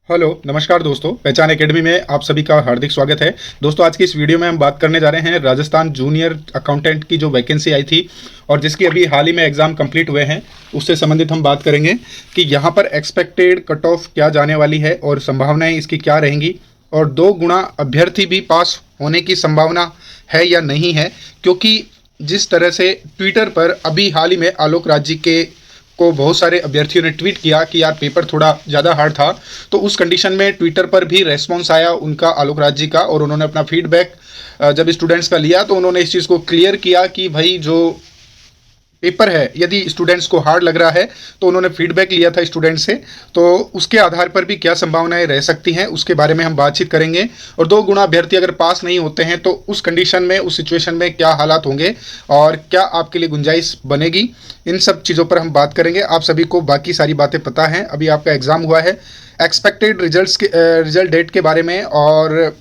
Hello नमस्कार दोस्तों, पहचान एकेडमी में आप सभी का हार्दिक स्वागत है। दोस्तों आज की इस वीडियो में हम बात करने जा रहे हैं राजस्थान जूनियर अकाउंटेंट की जो वैकेंसी आई थी और जिसकी अभी हाल ही में एग्ज़ाम कंप्लीट हुए हैं, उससे संबंधित हम बात करेंगे कि यहाँ पर एक्सपेक्टेड कट ऑफ क्या जाने वाली है और संभावनाएं इसकी क्या रहेंगी, और 2 गुना अभ्यर्थी भी पास होने की संभावना है या नहीं है। क्योंकि जिस तरह से ट्विटर पर अभी हाल ही में आलोक राज जी के को बहुत सारे अभ्यर्थियों ने ट्वीट किया कि यार पेपर थोड़ा ज़्यादा हार्ड था, तो उस कंडीशन में ट्विटर पर भी रेस्पॉन्स आया उनका, आलोक राज जी का, और उन्होंने अपना फीडबैक जब स्टूडेंट्स का लिया तो उन्होंने इस चीज़ को क्लियर किया कि भाई जो पेपर है यदि स्टूडेंट्स को हार्ड लग रहा है तो उन्होंने फीडबैक लिया था स्टूडेंट से, तो उसके आधार पर भी क्या संभावनाएं रह सकती हैं उसके बारे में हम बातचीत करेंगे। और 2 गुना अभ्यर्थी अगर पास नहीं होते हैं तो उस कंडीशन में, उस सिचुएशन में क्या हालात होंगे और क्या आपके लिए गुंजाइश बनेगी, इन सब चीज़ों पर हम बात करेंगे। आप सभी को बाकी सारी बातें पता हैं, अभी आपका एग्ज़ाम हुआ है, एक्सपेक्टेड रिजल्ट डेट के बारे में और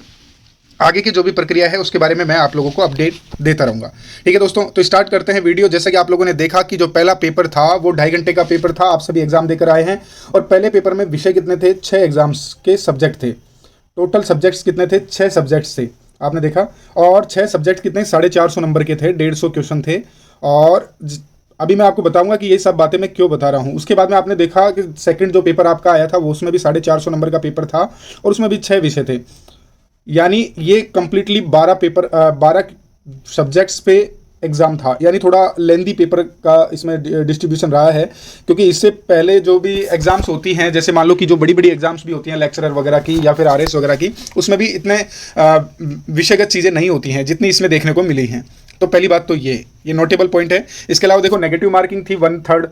आगे की जो भी प्रक्रिया है उसके बारे में मैं आप लोगों को अपडेट देता रहूँगा। ठीक है दोस्तों, तो स्टार्ट करते हैं वीडियो। जैसे कि आप लोगों ने देखा कि जो पहला पेपर था वो 2.5 घंटे का पेपर था, आप सभी एग्जाम देकर आए हैं। और पहले पेपर में विषय कितने थे? 6 एग्जाम्स के सब्जेक्ट थे। टोटल सब्जेक्ट्स कितने थे? 6 सब्जेक्ट्स थे, आपने देखा। और 6 सब्जेक्ट कितने? 450 नंबर के थे, 150 क्वेश्चन थे। और अभी मैं आपको बताऊंगा कि ये सब बातें मैं क्यों बता रहा हूँ। उसके बाद में आपने देखा कि सेकंड जो पेपर आपका आया था वो उसमें भी 450 नंबर का पेपर था और उसमें भी 6 विषय थे। यानी ये कंप्लीटली 12 सब्जेक्ट्स पे एग्ज़ाम था, यानी थोड़ा लेंदी पेपर का इसमें डिस्ट्रीब्यूशन रहा है। क्योंकि इससे पहले जो भी एग्ज़ाम्स होती हैं, जैसे मान लो कि जो बड़ी बड़ी एग्ज़ाम्स भी होती हैं लेक्चरर वगैरह की या फिर आरएस वगैरह की, उसमें भी इतने विषयगत चीज़ें नहीं होती हैं जितनी इसमें देखने को मिली हैं। तो पहली बात तो ये नोटेबल पॉइंट है। इसके अलावा देखो, नेगेटिव मार्किंग थी 1/3।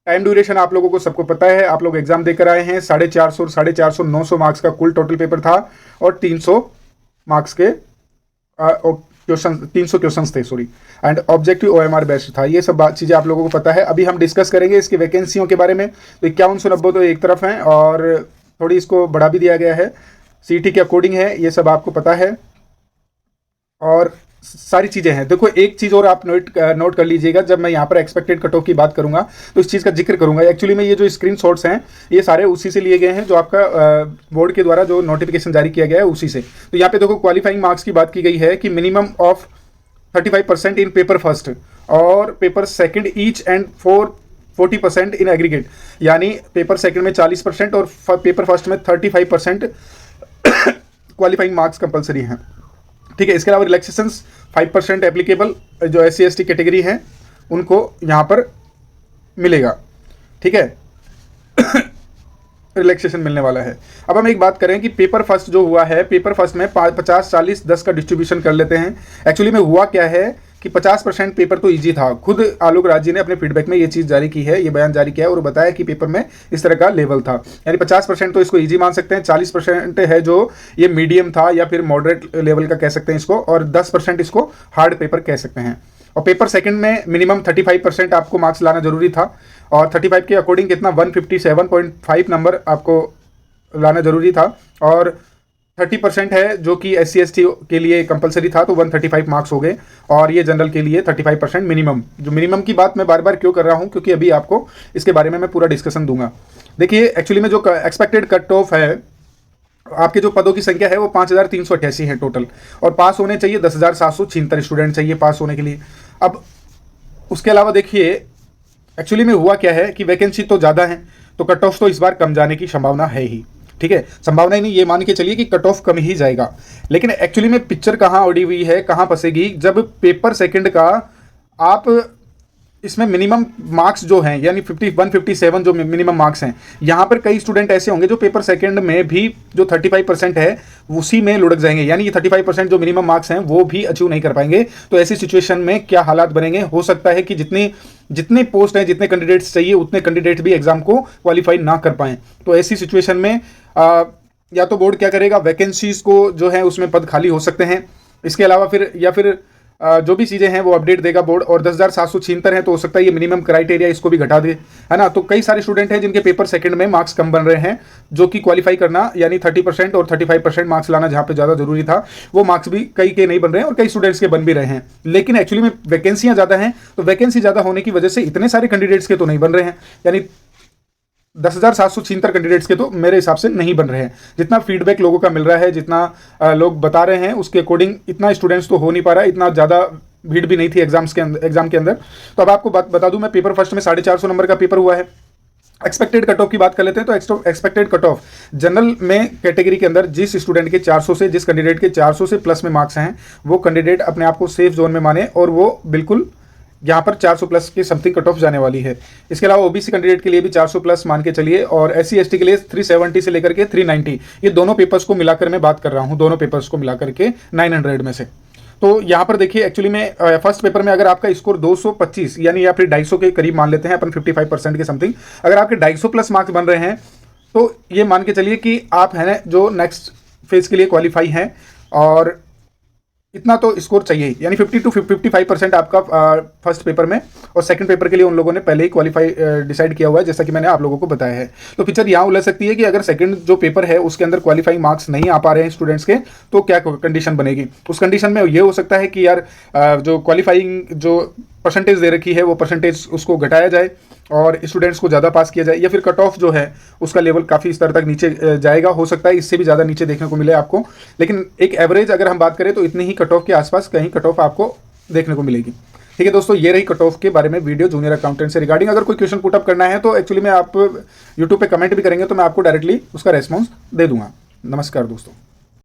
टाइम ड्यूरेशन आप लोगों को सबको पता है, आप लोग एग्जाम देकर आए हैं। 450 900 मार्क्स का कुल टोटल पेपर था और 300 मार्क्स के क्वेश्चन, 300 क्वेश्चंस थे, sorry. And objective OMR based था। ये सब बात चीज़ें आप लोगों को पता है। अभी हम डिस्कस करेंगे इसकी वैकेंसियों के बारे में। तो 5190 तो एक तरफ है और थोड़ी इसको बढ़ा भी दिया गया है, सीटी के अकॉर्डिंग है, ये सब आपको पता है और सारी चीज़ें हैं। देखो एक चीज़ और आप नोट कर लीजिएगा, जब मैं यहाँ पर एक्सपेक्टेड कट ऑफ की बात करूंगा तो इस चीज़ का जिक्र करूंगा। एक्चुअली में ये जो स्क्रीनशॉट्स हैं ये सारे उसी से लिए गए हैं जो आपका बोर्ड के द्वारा जो नोटिफिकेशन जारी किया गया है उसी से। तो यहाँ पे देखो क्वालिफाइंग मार्क्स की बात की गई है कि minimum of 35% in paper first और paper second each and 40% in aggregate. यानी पेपर सेकेंड में 40% और पेपर फर्स्ट में 35% क्वालिफाइंग मार्क्स कंपलसरी हैं। ठीक है। इसके अलावा रिलैक्सेशंस 5% एप्लीकेबल जो SC ST कैटेगरी हैं उनको यहाँ पर मिलेगा। ठीक है, रिलैक्सेशन मिलने वाला है। अब हम एक बात करें कि पेपर फर्स्ट जो हुआ है, पेपर फर्स्ट में 50 40 10 का डिस्ट्रीब्यूशन कर लेते हैं। एक्चुअली में हुआ क्या है कि 50% पेपर तो इजी था। खुद आलोक राज जी ने अपने फीडबैक में ये चीज़ जारी की है, ये बयान जारी किया है और बताया कि पेपर में इस तरह का लेवल था। यानी 50% तो इसको इजी मान सकते हैं, 40% है जो ये मीडियम था या फिर मॉडरेट लेवल का कह सकते हैं इसको, और 10% इसको हार्ड पेपर कह सकते हैं। और पेपर सेकंड में मिनिमम 35% आपको मार्क्स लाना जरूरी था और 35 के अकॉर्डिंग कितना 157.5 नंबर आपको लाना जरूरी था। और 30% है जो कि SC ST के लिए कंपलसरी था, तो 135 मार्क्स हो गए। और ये जनरल के लिए 35% मिनिमम। जो मिनिमम की बात मैं बार बार क्यों कर रहा हूँ, क्योंकि अभी आपको इसके बारे में मैं पूरा डिस्कशन दूंगा। देखिए एक्चुअली में जो एक्सपेक्टेड कट ऑफ है, आपके जो पदों की संख्या है वो 5388 है टोटल, और पास होने चाहिए 10,776 स्टूडेंट चाहिए पास होने के लिए। अब उसके अलावा देखिए एक्चुअली में हुआ क्या है कि वैकेंसी तो ज़्यादा है, तो कट ऑफ तो इस बार कम जाने की संभावना है ही। ठीक है, संभावना ही नहीं, ये मान के चलिए कि कट ऑफ कम ही जाएगा। लेकिन एक्चुअली में पिक्चर कहाँ उड़ी हुई है, कहाँ फंसेगी, जब पेपर सेकंड का आप इसमें मिनिमम मार्क्स जो हैं यानी 157 जो मिनिमम मार्क्स हैं, यहाँ पर कई स्टूडेंट ऐसे होंगे जो पेपर सेकंड में भी जो 35% है उसी में लुढ़क जाएंगे। यानी ये 35% जो मिनिमम मार्क्स हैं वो भी अचीव नहीं कर पाएंगे। तो ऐसी सिचुएशन में क्या हालात बनेंगे, हो सकता है कि जितने पोस्ट हैं, जितने कैंडिडेट्स चाहिए उतने कैंडिडेट भी एग्जाम को क्वालिफाई ना कर पाएँ। तो ऐसी सिचुएशन में या तो बोर्ड क्या करेगा, वैकेंसीज को जो है उसमें पद खाली हो सकते हैं। इसके अलावा फिर जो भी चीज़ें हैं वो अपडेट देगा बोर्ड। और 10,776 है तो हो सकता है ये मिनिमम क्राइटेरिया इसको भी घटा दे, है ना। तो कई सारे स्टूडेंट हैं जिनके पेपर सेकंड में मार्क्स कम बन रहे हैं, जो कि क्वालिफाई करना यानी 30% और 35% मार्क्स लाना जहाँ पे ज़्यादा जरूरी था, वो मार्क्स भी कई के नहीं बन रहे हैं और कई स्टूडेंट्स के बन भी रहे हैं। लेकिन एक्चुअली में वैकेंसियाँ ज़्यादा हैं, तो वैकेंसी ज़्यादा होने की वजह से इतने सारे कैंडिडेट्स के तो नहीं बन रहे हैं। यानी 10,776 कैंडिडेट्स के तो मेरे हिसाब से नहीं बन रहे हैं। जितना फीडबैक लोगों का मिल रहा है, जितना लोग बता रहे हैं, उसके अकॉर्डिंग इतना स्टूडेंट्स तो हो नहीं पा रहा है, इतना ज़्यादा भीड़ भी नहीं थी एग्जाम के अंदर। तो अब आपको बता दूं, मैं पेपर फर्स्ट में 450 नंबर का पेपर हुआ है। एक्सपेक्टेड कट ऑफ की बात कर लेते हैं तो एक्सपेक्टेड कट ऑफ जनरल में कैटेगरी के अंदर जिस स्टूडेंट के 400 से, जिस कैंडिडेट के 400 से प्लस में मार्क्स हैं, वो कैंडिडेट अपने आप को सेफ जोन में माने और वो बिल्कुल यहाँ पर 400 प्लस की समथिंग कट ऑफ जाने वाली है। इसके अलावा ओबीसी कैंडिडेट के लिए भी 400 प्लस मान के चलिए, और एससी एसटी के लिए 370 से लेकर के 390, ये दोनों पेपर्स को मिलाकर मैं बात कर रहा हूँ, दोनों पेपर्स को मिलाकर के 900 में से। तो यहाँ पर देखिए, एक्चुअली में फर्स्ट पेपर में अगर आपका स्कोर 225 यानी या फिर 250 के करीब मान लेते हैं अपन, 55% के समथिंग, अगर आपके 250 प्लस मार्क्स बन रहे हैं तो ये मान के चलिए कि आप है जो नेक्स्ट फेज के लिए क्वालिफाई हैं, और इतना तो स्कोर चाहिए ही। यानी 50 to 55% आपका फर्स्ट पेपर में, और सेकंड पेपर के लिए उन लोगों ने पहले ही क्वालिफाई डिसाइड किया हुआ है, जैसा कि मैंने आप लोगों को बताया है। तो पिक्चर यहाँ उलझ सकती है कि अगर सेकंड जो पेपर है उसके अंदर क्वालिफाइंग मार्क्स नहीं आ पा रहे हैं स्टूडेंट्स के, तो क्या कंडीशन बनेगी। उस कंडीशन में ये हो सकता है कि यार जो क्वालिफाइंग जो परसेंटेज दे रखी है वो परसेंटेज उसको घटाया जाए और स्टूडेंट्स को ज़्यादा पास किया जाए, या फिर कट ऑफ जो है उसका लेवल काफ़ी स्तर तक नीचे जाएगा, हो सकता है इससे भी ज़्यादा नीचे देखने को मिले आपको। लेकिन एक एवरेज अगर हम बात करें तो इतनी ही कट ऑफ के आसपास कहीं कट ऑफ आपको देखने को मिलेगी। ठीक है दोस्तों, ये रही कट ऑफ के बारे में वीडियो जूनियर अकाउंटेंट से रिगार्डिंग। अगर कोई क्वेश्चन पुटअप करना है तो एक्चुअली में आप यूट्यूब पे कमेंट भी करेंगे तो मैं आपको डायरेक्टली उसका रेस्पॉन्स दे दूंगा। नमस्कार दोस्तों।